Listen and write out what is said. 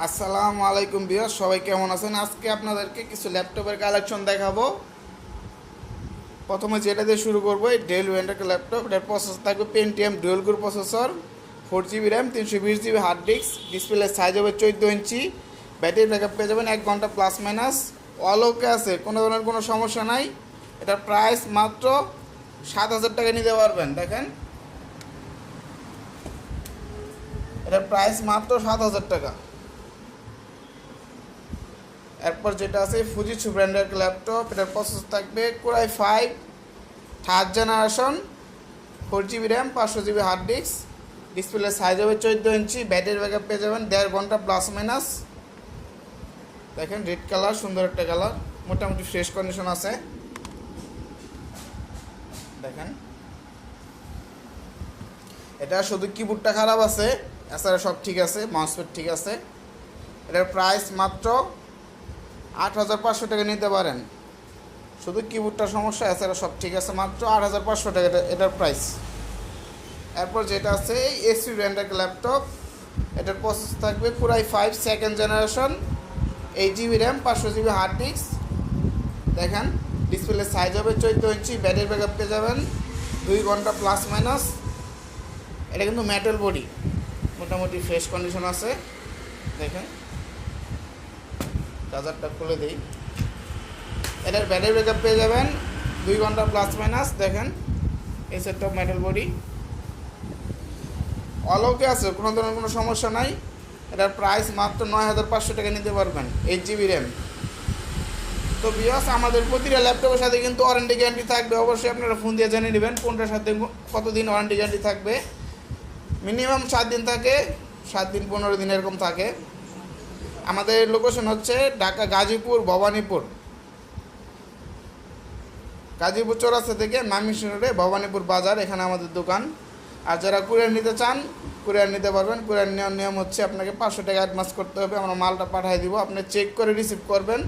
আসসালামু আলাইকুম ভিউয়ার্স, সবাই কেমন আছেন? আজকে আপনাদেরকে কিছু ল্যাপটপের কালেকশন দেখাবো। প্রথমে যেটা দিয়ে শুরু করবো, এই ডেল ব্র্যান্ডের ল্যাপটপ। এটার প্রসেসর থাকবে Pentium dual core processor, 4 GB RAM, 320 GB hard disk. Display size হবে 14 ইঞ্চি। ব্যাটারি ব্যাকআপ পেয়ে যাবেন 1 ঘন্টা প্লাস মাইনাস। অল ওকে আছে, কোনো ধরনের কোনো সমস্যা নাই। এটার প্রাইস মাত্র 7,000 টাকা নিতে পারবেন। দেখেন, এটার প্রাইস মাত্র 7,000 টাকা। এরপর যেটা আছে ফুজিৎসু ব্র্যান্ডের ল্যাপটপ। এটার প্রসেসর থাকবে core i 5 third generation, 4 GB RAM, 500 GB hard disk. Display size হবে 14 ইঞ্চি। ব্যাটারি ব্যাকআপ পেয়ে যাবেন 1.5 ঘন্টা প্লাস মাইনাস। দেখেন, রেড কালার, সুন্দর একটা কালার, মোটামুটি ফ্রেশ কন্ডিশন আছে। দেখেন, এটা শুধু কিবোর্ডটা খারাপ আছে, এছাড়া সব ঠিক আছে, মাউসপ্যাড ঠিক আছে। এটার প্রাইস মাত্র 8,500 টাকা নিতে পারেন। শুধু কিবোর্ডটা সমস্যা, এছাড়া সব ঠিক আছে, মাত্র 8,500 টাকা এটার প্রাইস। এরপর যেটা আছে এই এসপি ব্র্যান্ডের ল্যাপটপ। এটার প্রসেস থাকবে core i 5 second generation, 8 GB RAM, 500 GB hard disk. দেখেন, ডিসপ্লে সাইজ হবে 14 ইঞ্চি। ব্যাটারি ব্যাকআপ পেয়ে যাবেন 2 ঘন্টা প্লাস মাইনাস। এটা কিন্তু মেটাল বডি, মোটামুটি ফ্রেশ কন্ডিশন আছে। দেখেন, চার্জারটা খুলে দিই। এটার ব্যাটারি ব্যাকআপ পেয়ে যাবেন 2 ঘন্টা প্লাস মাইনাস। দেখেন, এই সেটটা মেটাল বডি, অল ওকে আছে, কোনো ধরনের কোনো সমস্যা নাই। এটার প্রাইস মাত্র 9,500 টাকা নিতে পারবেন, 8 GB র্যাম। তো ভিউয়ার্স, আমাদের প্রতিটা ল্যাপটপের সাথে কিন্তু ওয়ারেন্টি গ্যারান্টি থাকবে। অবশ্যই আপনারা ফোন দিয়ে জেনে নেবেন কোনটার সাথে কতদিন ওয়ারেন্টি গ্যারান্টি থাকবে। মিনিমাম 7 দিন থাকে, 7 দিন 15 দিন এরকম থাকে। আমাদের লোকেশন হচ্ছে ঢাকা গাজীপুর ভবানীপুর, গাজীপুর চৌরাস্তা থেকে ময়মনসিংহ রোডে ভবানীপুর বাজার, এখানে আমাদের দোকান। আর যারা কুরিয়ার নিতে চান, কুরিয়ার নিতে পারবেন। কুরিয়ার নেওয়ার নিয়ম হচ্ছে আপনাকে 500 টাকা অ্যাডভান্স করতে হবে, আমরা মালটা পাঠিয়ে দিব, আপনি চেক করে রিসিভ করবেন।